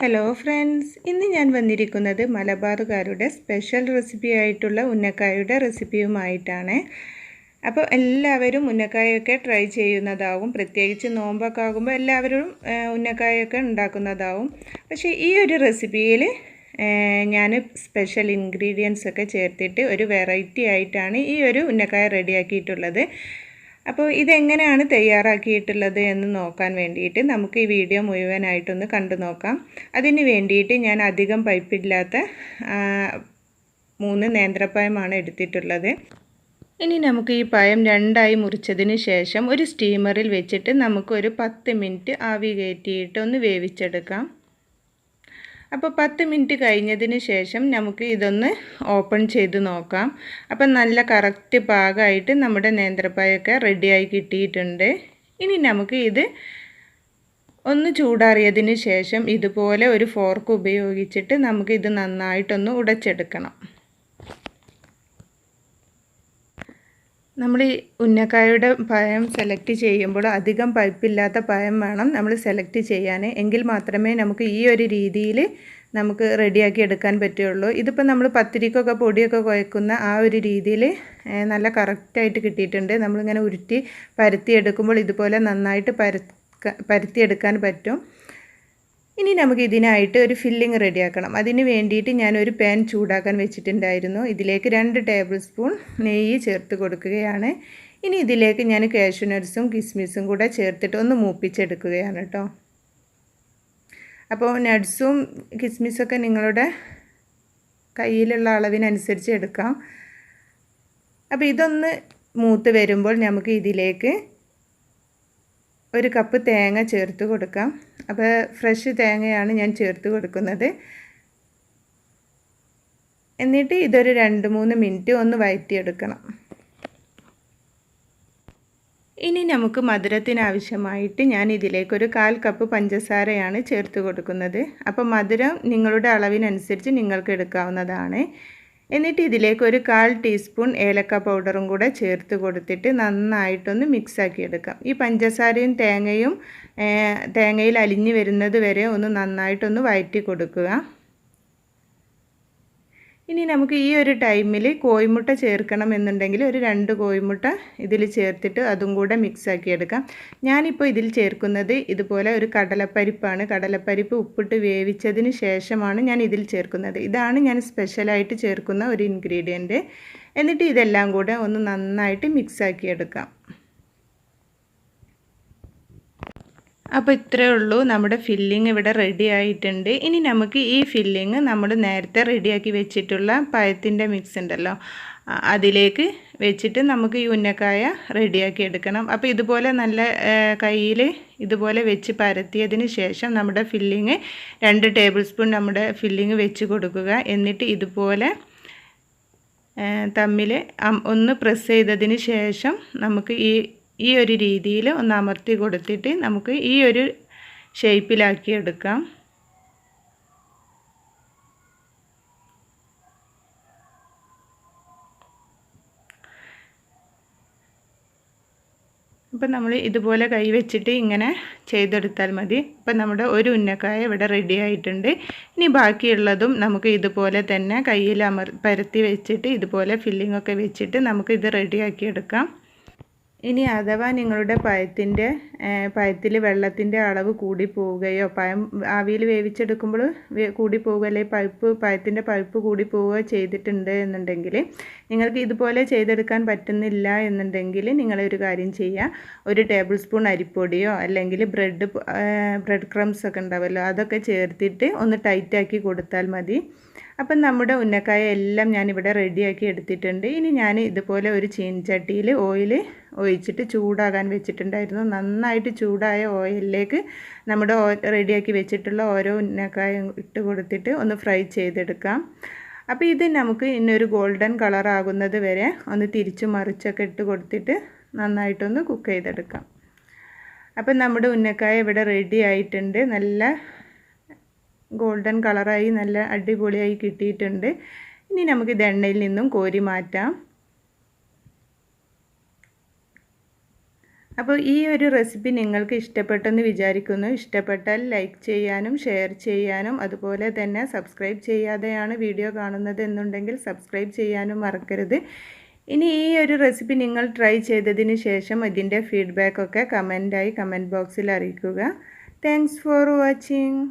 Hello friends, ഇന്ന് ഞാൻ വന്നിരിക്കുന്നത് മലബാറുകാരുടെ സ്പെഷ്യൽ റെസിപ്പി ആയിട്ടുള്ള ഉന്നക്കായയുടെ റെസിപ്പിയുമായിട്ടാണ്. അപ്പോൾ എല്ലാവരും ഉന്നക്കായൊക്കെ ട്രൈ ചെയ്യുന്നതാവും, പ്രത്യേകിച്ച് നോമ്പൊക്കെ ആകുമ്പോൾ എല്ലാവരും ഉന്നക്കായൊക്കെ ഉണ്ടാക്കുന്നതാവും. പക്ഷേ ഈ ഒരു റെസിപ്പിയിൽ ഞാൻ സ്പെഷ്യൽ ഇൻഗ്രീഡിയൻസ് ഒക്കെ ചേർത്തിട്ട് ഒരു വെറൈറ്റി ആയിട്ടാണ് ഈ ഒരു ഉന്നക്കായ റെഡിയാക്കിയിട്ടുള്ളത്. അപ്പോൾ ഇതെങ്ങനെയാണ് തയ്യാറാക്കിയിട്ടുള്ളത് എന്ന് നോക്കാൻ വേണ്ടിയിട്ട് നമുക്ക് ഈ വീഡിയോ മുഴുവനായിട്ടൊന്ന് കണ്ടു നോക്കാം. അതിന് വേണ്ടിയിട്ട് ഞാൻ അധികം പൈപ്പില്ലാത്ത 3 നേന്ത്രപ്പഴമാണ് എടുത്തിട്ടുള്ളത്. ഇനി നമുക്ക് ഈ പഴം രണ്ടായി മുറിച്ചതിന് ശേഷം ഒരു സ്റ്റീമറിൽ വെച്ചിട്ട് നമുക്കൊരു 10 മിനിറ്റ് ആവി കയറ്റിയിട്ട് ഒന്ന് വേവിച്ചെടുക്കാം. അപ്പോൾ 10 മിനിറ്റ് കഴിഞ്ഞതിന് ശേഷം നമുക്ക് ഇതൊന്ന് ഓപ്പൺ ചെയ്ത് നോക്കാം. അപ്പം നല്ല കറക്റ്റ് പാകമായിട്ട് നമ്മുടെ നേന്ത്രപ്പഴമൊക്കെ റെഡിയായി കിട്ടിയിട്ടുണ്ട്. ഇനി നമുക്ക് ഇത് ഒന്ന് ചൂടാറിയതിന് ശേഷം ഇതുപോലെ ഒരു ഫോർക്ക് ഉപയോഗിച്ചിട്ട് നമുക്ക് ഇത് നന്നായിട്ടൊന്ന് ഉടച്ചെടുക്കണം. നമ്മൾ ഈ ഉന്നക്കായയുടെ പഴം സെലക്ട് ചെയ്യുമ്പോൾ അധികം പഴുപ്പില്ലാത്ത പഴം വേണം നമ്മൾ സെലക്ട് ചെയ്യാൻ. എങ്കിൽ മാത്രമേ നമുക്ക് ഈ ഒരു രീതിയിൽ നമുക്ക് റെഡിയാക്കി എടുക്കാൻ പറ്റുള്ളൂ. ഇതിപ്പോൾ നമ്മൾ പത്തിരിക്കൊക്കെ പൊടിയൊക്കെ കുഴക്കുന്ന ആ ഒരു രീതിയിൽ നല്ല കറക്റ്റായിട്ട് കിട്ടിയിട്ടുണ്ട്. നമ്മളിങ്ങനെ ഉരുട്ടി പരത്തിയെടുക്കുമ്പോൾ ഇതുപോലെ നന്നായിട്ട് പരത്തിയെടുക്കാൻ പറ്റും. ഇനി നമുക്ക് ഇതിനായിട്ട് ഒരു ഫില്ലിങ് റെഡിയാക്കണം. അതിന് വേണ്ടിയിട്ട് ഞാനൊരു പാൻ ചൂടാക്കാൻ വെച്ചിട്ടുണ്ടായിരുന്നു. ഇതിലേക്ക് 2 ടേബിൾ സ്പൂൺ നെയ്യ് ചേർത്ത് കൊടുക്കുകയാണ്. ഇനി ഇതിലേക്ക് ഞാൻ കാഷ്യൂ നട്ട്സും കിസ്മിസും കൂടെ ചേർത്തിട്ട് ഒന്ന് മൂപ്പിച്ചെടുക്കുകയാണ് കേട്ടോ. അപ്പോൾ നട്ട്സും കിസ്മിസൊക്കെ നിങ്ങളുടെ കയ്യിലുള്ള അളവിനനുസരിച്ച് എടുക്കാം. അപ്പോൾ ഇതൊന്ന് മൂത്ത് വരുമ്പോൾ നമുക്ക് ഇതിലേക്ക് 1 കപ്പ് തേങ്ങ ചേർത്ത് കൊടുക്കാം. അപ്പോൾ ഫ്രഷ് തേങ്ങയാണ് ഞാൻ ചേർത്ത് കൊടുക്കുന്നത്. എന്നിട്ട് ഇതൊരു 2-3 മിനിറ്റ് ഒന്ന് വഴറ്റിയെടുക്കണം. ഇനി നമുക്ക് മധുരത്തിനാവശ്യമായിട്ട് ഞാൻ ഇതിലേക്ക് ഒരു 1/4 കപ്പ് പഞ്ചസാരയാണ് ചേർത്ത് കൊടുക്കുന്നത്. അപ്പോൾ മധുരം നിങ്ങളുടെ അളവിനനുസരിച്ച് നിങ്ങൾക്ക് എടുക്കാവുന്നതാണ്. എന്നിട്ട് ഇതിലേക്ക് ഒരു 1/4 ടീസ്പൂൺ ഏലക്ക പൗഡറും കൂടെ ചേർത്ത് കൊടുത്തിട്ട് നന്നായിട്ടൊന്ന് മിക്സാക്കി എടുക്കാം. ഈ പഞ്ചസാരയും തേങ്ങയിൽ അലിഞ്ഞ് വരുന്നത് വരെ ഒന്ന് നന്നായിട്ടൊന്ന് വഴറ്റി കൊടുക്കുക. ഇനി നമുക്ക് ഈ ഒരു ടൈമിൽ കോഴിമുട്ട ചേർക്കണം എന്നുണ്ടെങ്കിൽ ഒരു 2 കോഴിമുട്ട ഇതിൽ ചേർത്തിട്ട് അതും കൂടെ മിക്സാക്കി എടുക്കാം. ഞാനിപ്പോൾ ഇതിൽ ചേർക്കുന്നത് ഇതുപോലെ ഒരു കടലപ്പരിപ്പാണ്. കടലപ്പരിപ്പ് ഉപ്പിട്ട് വേവിച്ചതിന് ശേഷമാണ് ഞാൻ ഇതിൽ ചേർക്കുന്നത്. ഇതാണ് ഞാൻ സ്പെഷ്യലായിട്ട് ചേർക്കുന്ന ഒരു ഇൻഗ്രീഡിയൻറ്റ്. എന്നിട്ട് ഇതെല്ലാം കൂടെ ഒന്ന് നന്നായിട്ട് മിക്സാക്കി എടുക്കാം. അപ്പോൾ ഇത്രയേ ഉള്ളൂ, നമ്മുടെ ഫില്ലിങ് ഇവിടെ റെഡി ആയിട്ടുണ്ട്. ഇനി നമുക്ക് ഈ ഫില്ലിങ് നമ്മൾ നേരത്തെ റെഡിയാക്കി വെച്ചിട്ടുള്ള പഴത്തിൻ്റെ മിക്സ് ഉണ്ടല്ലോ അതിലേക്ക് വെച്ചിട്ട് നമുക്ക് ഈ ഉന്നക്കായ റെഡിയാക്കി എടുക്കണം. അപ്പോൾ ഇതുപോലെ നല്ല കയ്യിൽ ഇതുപോലെ വെച്ച് പരത്തിയതിന് ശേഷം നമ്മുടെ ഫില്ലിങ് 2 ടേബിൾ സ്പൂൺ നമ്മുടെ ഫില്ലിങ് വെച്ച് കൊടുക്കുക. എന്നിട്ട് ഇതുപോലെ തമ്മിൽ ഒന്ന് പ്രസ് ചെയ്തതിന് ശേഷം നമുക്ക് ഈ ഒരു രീതിയിൽ ഒന്ന് അമർത്തി കൊടുത്തിട്ട് നമുക്ക് ഈ ഒരു ഷേപ്പിലാക്കി എടുക്കാം. അപ്പം നമ്മൾ ഇതുപോലെ കൈ വെച്ചിട്ട് ഇങ്ങനെ ചെയ്തെടുത്താൽ മതി. അപ്പം നമ്മുടെ ഒരു ഉന്നക്കായ ഇവിടെ റെഡി ആയിട്ടുണ്ട്. ഇനി ബാക്കിയുള്ളതും നമുക്ക് ഇതുപോലെ തന്നെ കയ്യിൽ പരത്തി വെച്ചിട്ട് ഇതുപോലെ ഫില്ലിംഗ് ഒക്കെ വെച്ചിട്ട് നമുക്ക് ഇത് റെഡിയാക്കി എടുക്കാം. ഇനി അഥവാ നിങ്ങളുടെ പഴത്തിൽ വെള്ളത്തിൻ്റെ അളവ് കൂടി പോവുകയോ പഴം ആവിയിൽ വേവിച്ചെടുക്കുമ്പോൾ കൂടി പോവുക അല്ലെങ്കിൽ പഴത്തിൻ്റെ പഴുപ്പ് കൂടി പോവുകയോ ചെയ്തിട്ടുണ്ട് എന്നുണ്ടെങ്കിൽ നിങ്ങൾക്ക് ഇതുപോലെ ചെയ്തെടുക്കാൻ പറ്റുന്നില്ല എന്നുണ്ടെങ്കിൽ നിങ്ങളൊരു കാര്യം ചെയ്യുക. 1 ടേബിൾ സ്പൂൺ അരിപ്പൊടിയോ അല്ലെങ്കിൽ ബ്രെഡ് ക്രംസ് ഒക്കെ ഉണ്ടാവുമല്ലോ അതൊക്കെ ചേർത്തിട്ട് ഒന്ന് ടൈറ്റാക്കി കൊടുത്താൽ മതി. അപ്പം നമ്മുടെ ഉന്നക്കായ എല്ലാം ഞാനിവിടെ റെഡിയാക്കി എടുത്തിട്ടുണ്ട്. ഇനി ഞാൻ ഇതുപോലെ ഒരു ചീനച്ചട്ടിയിൽ ഓയിൽ ഒഴിച്ചിട്ട് ചൂടാകാൻ വെച്ചിട്ടുണ്ടായിരുന്നു. നന്നായിട്ട് ചൂടായ ഓയിലിലേക്ക് നമ്മുടെ റെഡിയാക്കി വെച്ചിട്ടുള്ള ഓരോ ഉന്നക്കായ ഇട്ട് കൊടുത്തിട്ട് ഒന്ന് ഫ്രൈ ചെയ്തെടുക്കാം. അപ്പോൾ ഇത് നമുക്ക് ഇന്നൊരു ഗോൾഡൻ കളറാകുന്നത് വരെ ഒന്ന് തിരിച്ചു മറിച്ചൊക്കെ ഇട്ട് കൊടുത്തിട്ട് നന്നായിട്ടൊന്ന് കുക്ക് ചെയ്തെടുക്കാം. അപ്പം നമ്മുടെ ഉന്നക്കായ ഇവിടെ റെഡി ആയിട്ടുണ്ട്. നല്ല ഗോൾഡൻ കളറായി നല്ല അടിപൊളിയായി കിട്ടിയിട്ടുണ്ട്. ഇനി നമുക്കിത് എണ്ണയിൽ നിന്നും കോരി മാറ്റാം. അപ്പോൾ ഈ ഒരു റെസിപ്പി നിങ്ങൾക്ക് ഇഷ്ടപ്പെട്ടെന്ന് വിചാരിക്കുന്നു. ഇഷ്ടപ്പെട്ടാൽ ലൈക്ക് ചെയ്യാനും ഷെയർ ചെയ്യാനും അതുപോലെ തന്നെ സബ്സ്ക്രൈബ് ചെയ്യാതെയാണ് വീഡിയോ കാണുന്നത് എന്നുണ്ടെങ്കിൽ സബ്സ്ക്രൈബ് ചെയ്യാനും മറക്കരുത്. ഇനി ഈ ഒരു റെസിപ്പി നിങ്ങൾ ട്രൈ ചെയ്തതിന് ശേഷം ഇതിൻ്റെ ഫീഡ്ബാക്കൊക്കെ കമൻറ്റായി കമൻറ്റ് ബോക്സിൽ അറിയിക്കുക. Thanks for watching.